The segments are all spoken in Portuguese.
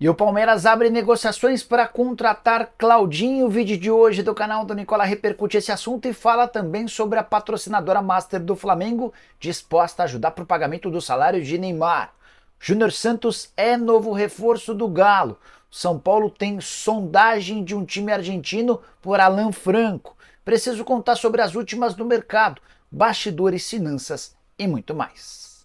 E o Palmeiras abre negociações para contratar Claudinho. O vídeo de hoje do canal do Nicola repercute esse assunto e fala também sobre a patrocinadora Master do Flamengo, disposta a ajudar para o pagamento do salário de Neymar. Júnior Santos é novo reforço do Galo. São Paulo tem sondagem de um time argentino por Alan Franco. Preciso contar sobre as últimas do mercado, bastidores, finanças e muito mais.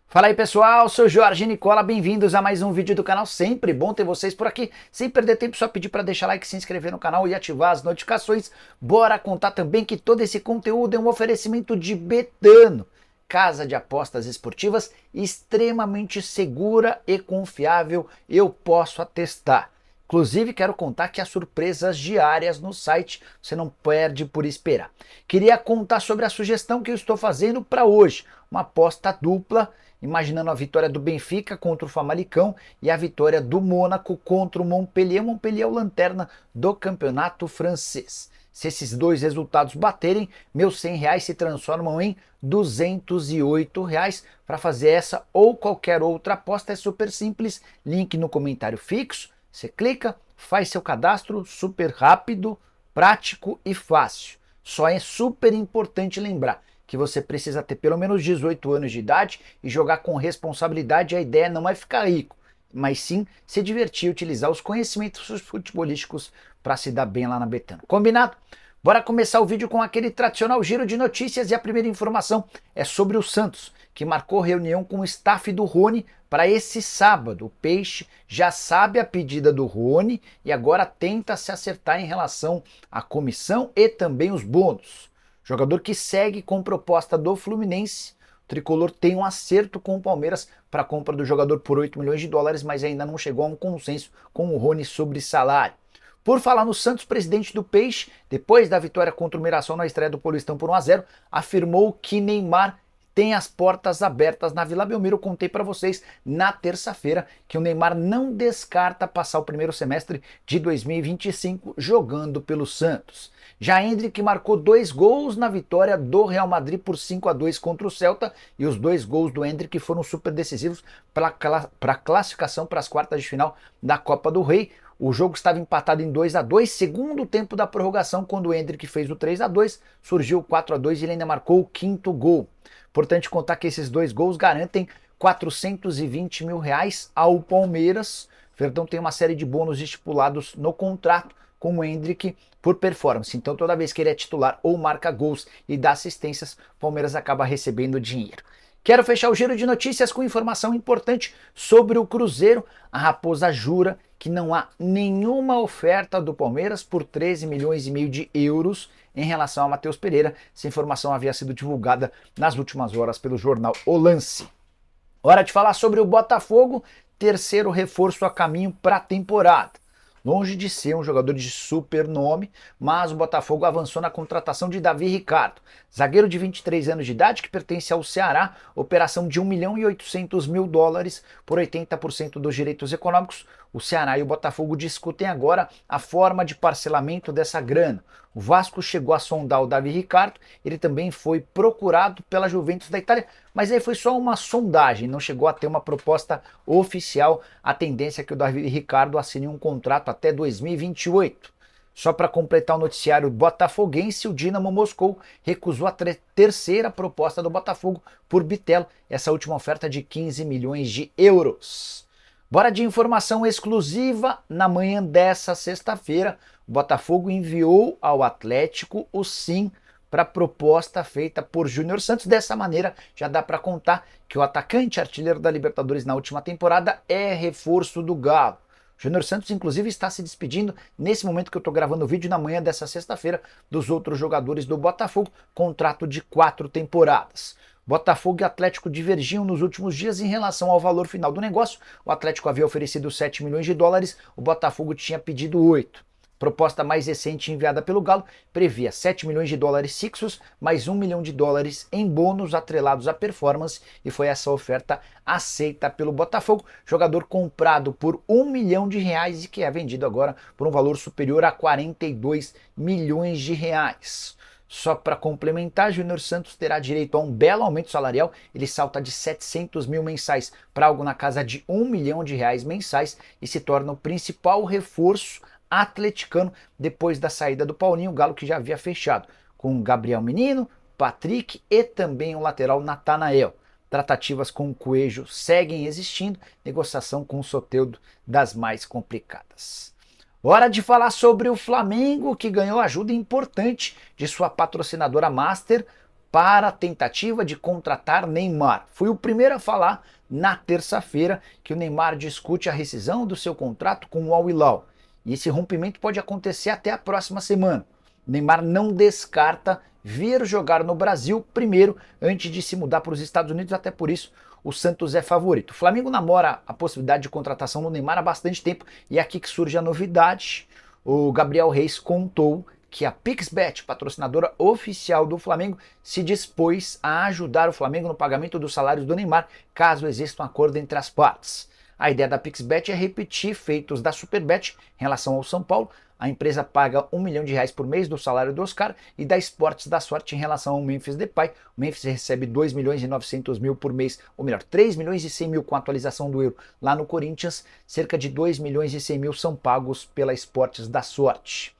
Fala aí pessoal, sou Jorge Nicola, bem-vindos a mais um vídeo do canal, sempre bom ter vocês por aqui, sem perder tempo só pedir para deixar like, se inscrever no canal e ativar as notificações. Bora contar também que todo esse conteúdo é um oferecimento de Betano, casa de apostas esportivas extremamente segura e confiável, eu posso atestar. Inclusive, quero contar que há surpresas diárias no site, você não perde por esperar. Queria contar sobre a sugestão que eu estou fazendo para hoje, uma aposta dupla, imaginando a vitória do Benfica contra o Famalicão e a vitória do Mônaco contra o Montpellier. Montpellier é o lanterna do campeonato francês. Se esses dois resultados baterem, meus R$100 se transformam em R$208. Para fazer essa ou qualquer outra aposta é super simples, link no comentário fixo. Você clica, faz seu cadastro, super rápido, prático e fácil. Só é super importante lembrar que você precisa ter pelo menos 18 anos de idade e jogar com responsabilidade. A ideia não é ficar rico, mas sim se divertir e utilizar os conhecimentos futebolísticos para se dar bem lá na Betano. Combinado? Bora começar o vídeo com aquele tradicional giro de notícias e a primeira informação é sobre o Santos, que marcou reunião com o staff do Rony para esse sábado. O Peixe já sabe a pedida do Rony e agora tenta se acertar em relação à comissão e também os bônus. Jogador que segue com proposta do Fluminense. O tricolor tem um acerto com o Palmeiras para a compra do jogador por US$ 8 milhões, mas ainda não chegou a um consenso com o Rony sobre salário. Por falar no Santos, presidente do Peixe, depois da vitória contra o Mirassol na estreia do Paulistão por 1-0, afirmou que Neymar tem as portas abertas na Vila Belmiro. Eu contei para vocês na terça-feira que o Neymar não descarta passar o primeiro semestre de 2025 jogando pelo Santos. Já Endrick marcou 2 gols na vitória do Real Madrid por 5-2 contra o Celta, e os 2 gols do Endrick foram super decisivos para a classificação para as quartas de final da Copa do Rei. O jogo estava empatado em 2-2, segundo tempo da prorrogação, quando o Endrick fez o 3-2, surgiu o 4-2 e ele ainda marcou o 5º gol. Importante contar que esses 2 gols garantem R$420 mil ao Palmeiras. O Verdão tem uma série de bônus estipulados no contrato com o Endrick por performance. Então toda vez que ele é titular ou marca gols e dá assistências, o Palmeiras acaba recebendo dinheiro. Quero fechar o giro de notícias com informação importante sobre o Cruzeiro. A Raposa jura que não há nenhuma oferta do Palmeiras por 13,5 milhões de euros em relação a Matheus Pereira. Essa informação havia sido divulgada nas últimas horas pelo jornal O Lance. Hora de falar sobre o Botafogo, terceiro reforço a caminho para a temporada. Longe de ser um jogador de super nome, mas o Botafogo avançou na contratação de Davi Ricardo, zagueiro de 23 anos de idade que pertence ao Ceará, operação de US$ 1.800.000 por 80% dos direitos econômicos. O Ceará e o Botafogo discutem agora a forma de parcelamento dessa grana. O Vasco chegou a sondar o Davi Ricardo, ele também foi procurado pela Juventus da Itália, mas aí foi só uma sondagem, não chegou a ter uma proposta oficial. A tendência é que o Davi Ricardo assine um contrato até 2028. Só para completar o noticiário botafoguense, o Dinamo Moscou recusou a terceira proposta do Botafogo por Bitelo, essa última oferta de 15 milhões de euros. Bora de informação exclusiva. Na manhã dessa sexta-feira, o Botafogo enviou ao Atlético o sim para a proposta feita por Júnior Santos. Dessa maneira, já dá para contar que o atacante artilheiro da Libertadores na última temporada é reforço do Galo. Júnior Santos, inclusive, está se despedindo nesse momento que eu estou gravando o vídeo, na manhã dessa sexta-feira, dos outros jogadores do Botafogo, contrato de 4 temporadas. Botafogo e Atlético divergiam nos últimos dias em relação ao valor final do negócio. O Atlético havia oferecido US$ 7 milhões, o Botafogo tinha pedido 8. Proposta mais recente enviada pelo Galo previa US$ 7 milhões fixos, mais US$ 1 milhão em bônus atrelados à performance, e foi essa oferta aceita pelo Botafogo. Jogador comprado por R$ 1 milhão e que é vendido agora por um valor superior a R$ 42 milhões. Só para complementar, Júnior Santos terá direito a um belo aumento salarial. Ele salta de 700 mil mensais para algo na casa de R$ 1 milhão mensais e se torna o principal reforço atleticano depois da saída do Paulinho, o Galo que já havia fechado com Gabriel Menino, Patrick e também o lateral Natanael. Tratativas com o Coelho seguem existindo, negociação com o Soteldo das mais complicadas. Hora de falar sobre o Flamengo, que ganhou ajuda importante de sua patrocinadora Master para a tentativa de contratar Neymar. Fui o primeiro a falar na terça-feira que o Neymar discute a rescisão do seu contrato com o Al Hilal. E esse rompimento pode acontecer até a próxima semana. O Neymar não descarta vir jogar no Brasil primeiro, antes de se mudar para os Estados Unidos, até por isso o Santos é favorito. O Flamengo namora a possibilidade de contratação do Neymar há bastante tempo e é aqui que surge a novidade. O Gabriel Reis contou que a Pixbet, patrocinadora oficial do Flamengo, se dispôs a ajudar o Flamengo no pagamento dos salários do Neymar, caso exista um acordo entre as partes. A ideia da Pixbet é repetir feitos da Superbet em relação ao São Paulo. A empresa paga R$ 1 milhão por mês do salário do Oscar e da Esportes da Sorte em relação ao Memphis Depay. O Memphis recebe 2 milhões e 900 mil por mês, ou melhor, 3 milhões e 100 mil com a atualização do euro. Lá no Corinthians, cerca de 2 milhões e 100 mil são pagos pela Esportes da Sorte.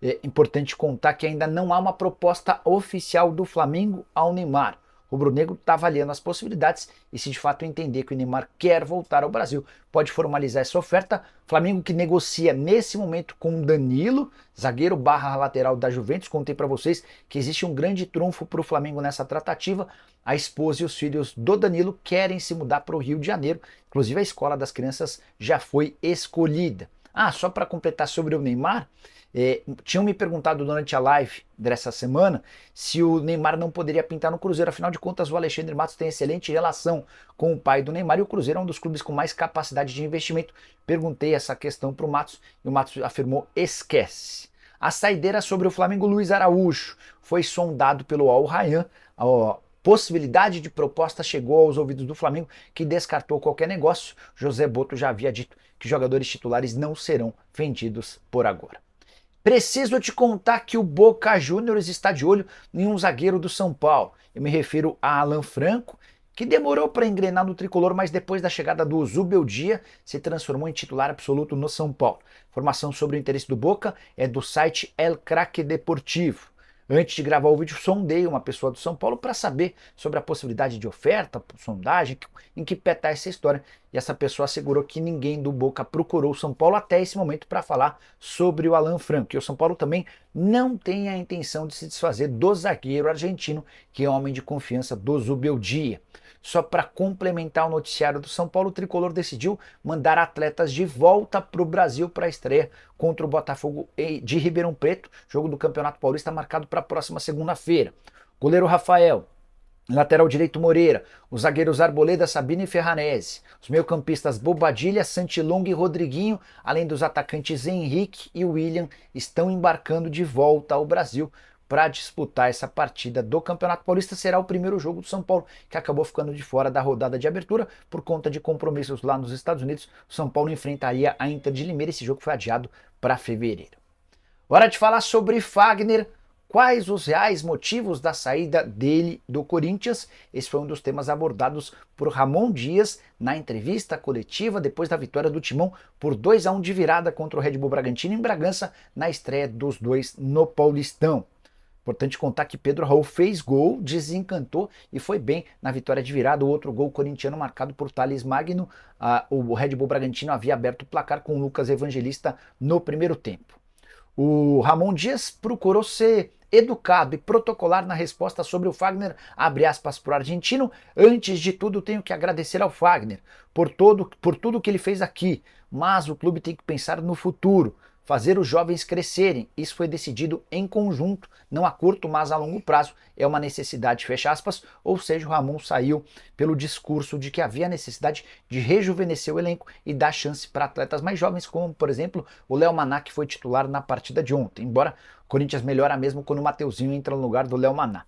É importante contar que ainda não há uma proposta oficial do Flamengo ao Neymar. O rubro-negro está avaliando as possibilidades e se de fato entender que o Neymar quer voltar ao Brasil, pode formalizar essa oferta. Flamengo que negocia nesse momento com Danilo, zagueiro barra lateral da Juventus. Contei para vocês que existe um grande trunfo para o Flamengo nessa tratativa. A esposa e os filhos do Danilo querem se mudar para o Rio de Janeiro. Inclusive a escola das crianças já foi escolhida. Só para completar sobre o Neymar, tinham me perguntado durante a live dessa semana se o Neymar não poderia pintar no Cruzeiro. Afinal de contas, o Alexandre Matos tem excelente relação com o pai do Neymar e o Cruzeiro é um dos clubes com mais capacidade de investimento. Perguntei essa questão para o Matos e o Matos afirmou: esquece. A saideira sobre o Flamengo, Luiz Araújo, foi sondado pelo Al Rayyan. A possibilidade de proposta chegou aos ouvidos do Flamengo, que descartou qualquer negócio. José Boto já havia dito que jogadores titulares não serão vendidos por agora. Preciso te contar que o Boca Juniors está de olho em um zagueiro do São Paulo. Eu me refiro a Alan Franco, que demorou para engrenar no tricolor, mas depois da chegada do Zubeldia se transformou em titular absoluto no São Paulo. Informação sobre o interesse do Boca é do site El Craque Deportivo. Antes de gravar o vídeo, sondei uma pessoa do São Paulo para saber sobre a possibilidade de oferta, sondagem, em que pé está essa história. E essa pessoa assegurou que ninguém do Boca procurou o São Paulo até esse momento para falar sobre o Alan Franco. E o São Paulo também não tem a intenção de se desfazer do zagueiro argentino, que é homem de confiança do Zubeldia. Só para complementar o noticiário do São Paulo, o tricolor decidiu mandar atletas de volta para o Brasil para a estreia contra o Botafogo de Ribeirão Preto, jogo do Campeonato Paulista marcado para a próxima segunda-feira. Goleiro Rafael, lateral direito Moreira, os zagueiros Arboleda, Sabino e Ferranese, os meio-campistas Bobadilha, Santilong e Rodriguinho, além dos atacantes Henrique e William, estão embarcando de volta ao Brasil para disputar essa partida do Campeonato Paulista. Será o primeiro jogo do São Paulo, que acabou ficando de fora da rodada de abertura por conta de compromissos lá nos Estados Unidos. O São Paulo enfrentaria a Inter de Limeira, esse jogo foi adiado para fevereiro. Hora de falar sobre Fagner. Quais os reais motivos da saída dele do Corinthians? Esse foi um dos temas abordados por Ramon Dias na entrevista coletiva depois da vitória do Timão por 2-1 de virada contra o Red Bull Bragantino em Bragança, na estreia dos dois no Paulistão. Importante contar que Pedro Raul fez gol, desencantou e foi bem na vitória de virada. O outro gol corintiano marcado por Thales Magno. O Red Bull Bragantino havia aberto o placar com o Lucas Evangelista no primeiro tempo. O Ramon Dias procurou ser educado e protocolar na resposta sobre o Fagner, abre aspas para o argentino: antes de tudo tenho que agradecer ao Fagner por tudo que ele fez aqui, mas o clube tem que pensar no futuro, fazer os jovens crescerem. Isso foi decidido em conjunto, não a curto, mas a longo prazo. É uma necessidade, fecha aspas. Ou seja, o Ramon saiu pelo discurso de que havia necessidade de rejuvenescer o elenco e dar chance para atletas mais jovens, como, por exemplo, o Léo Maná, que foi titular na partida de ontem. Embora o Corinthians melhora mesmo quando o Mateuzinho entra no lugar do Léo Maná.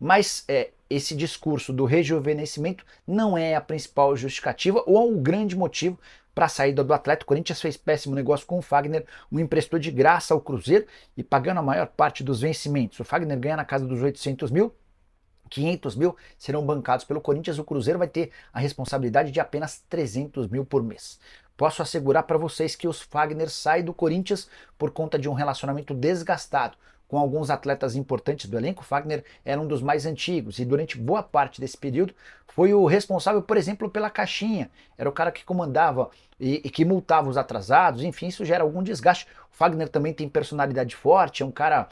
Mas esse discurso do rejuvenescimento não é a principal justificativa ou o grande motivo para a saída do atleta. O Corinthians fez péssimo negócio com o Fagner, o emprestou de graça ao Cruzeiro e pagando a maior parte dos vencimentos. O Fagner ganha na casa dos 800 mil, 500 mil serão bancados pelo Corinthians, o Cruzeiro vai ter a responsabilidade de apenas 300 mil por mês. Posso assegurar para vocês que os Fagner saem do Corinthians por conta de um relacionamento desgastado com alguns atletas importantes do elenco. O Fagner era um dos mais antigos e durante boa parte desse período foi o responsável, por exemplo, pela caixinha. Era o cara que comandava e que multava os atrasados, enfim, isso gera algum desgaste. O Fagner também tem personalidade forte, é um cara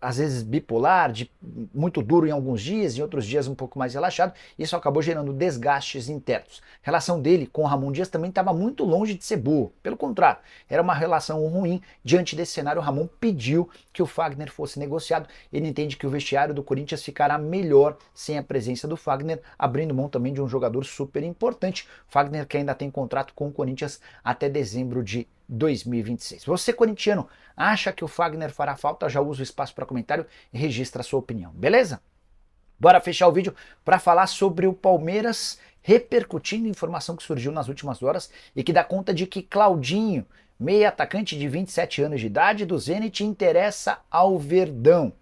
às vezes bipolar, muito duro em alguns dias, em outros dias um pouco mais relaxado. Isso acabou gerando desgastes internos. A relação dele com o Ramon Dias também estava muito longe de ser boa. Pelo contrário, era uma relação ruim. Diante desse cenário, o Ramon pediu que o Fagner fosse negociado. Ele entende que o vestiário do Corinthians ficará melhor sem a presença do Fagner, abrindo mão também de um jogador super importante. Fagner que ainda tem contrato com o Corinthians até dezembro de 2026. Você, corintiano, acha que o Fagner fará falta? Já usa o espaço para comentário e registra a sua opinião, beleza? Bora fechar o vídeo para falar sobre o Palmeiras, repercutindo informação que surgiu nas últimas horas e que dá conta de que Claudinho, meio atacante de 27 anos de idade do Zenit, interessa ao Verdão.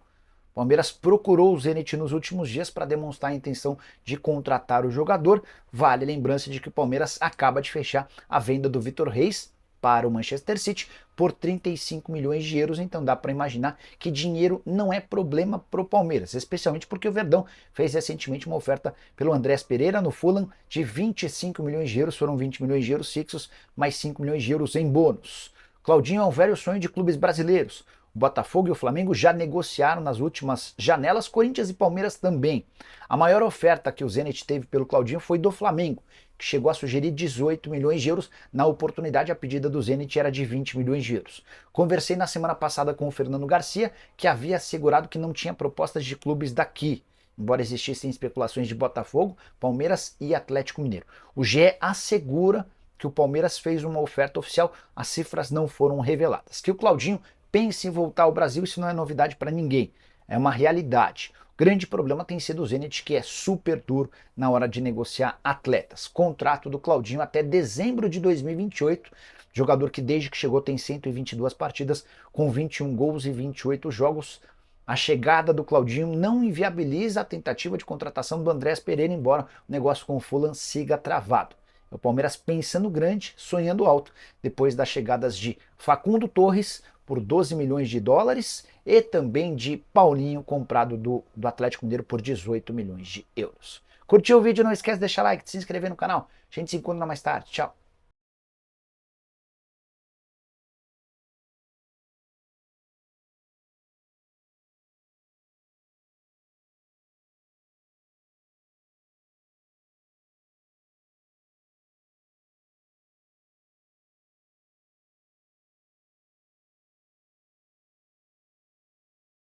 O Palmeiras procurou o Zenit nos últimos dias para demonstrar a intenção de contratar o jogador. Vale a lembrança de que o Palmeiras acaba de fechar a venda do Vitor Reis para o Manchester City por 35 milhões de euros, então dá para imaginar que dinheiro não é problema para o Palmeiras, especialmente porque o Verdão fez recentemente uma oferta pelo Andrés Pereira no Fulham de 25 milhões de euros, foram 20 milhões de euros fixos, mais 5 milhões de euros em bônus. Claudinho é um velho sonho de clubes brasileiros. O Botafogo e o Flamengo já negociaram nas últimas janelas, Corinthians e Palmeiras também. A maior oferta que o Zenit teve pelo Claudinho foi do Flamengo, que chegou a sugerir 18 milhões de euros. Na oportunidade, a pedida do Zenit era de 20 milhões de euros. Conversei na semana passada com o Fernando Garcia, que havia assegurado que não tinha propostas de clubes daqui, embora existissem especulações de Botafogo, Palmeiras e Atlético Mineiro. O GE assegura que o Palmeiras fez uma oferta oficial, as cifras não foram reveladas. Que o Claudinho pense em voltar ao Brasil, isso não é novidade para ninguém, é uma realidade. O grande problema tem sido o Zenit, que é super duro na hora de negociar atletas. Contrato do Claudinho até dezembro de 2028, jogador que desde que chegou tem 122 partidas, com 21 gols e 28 jogos. A chegada do Claudinho não inviabiliza a tentativa de contratação do Andrés Pereira, embora o negócio com o Fulham siga travado. O Palmeiras pensando grande, sonhando alto, depois das chegadas de Facundo Torres por 12 milhões de dólares e também de Paulinho, comprado do Atlético Mineiro por 18 milhões de euros. Curtiu o vídeo? Não esquece de deixar like, de se inscrever no canal. A gente se encontra mais tarde. Tchau!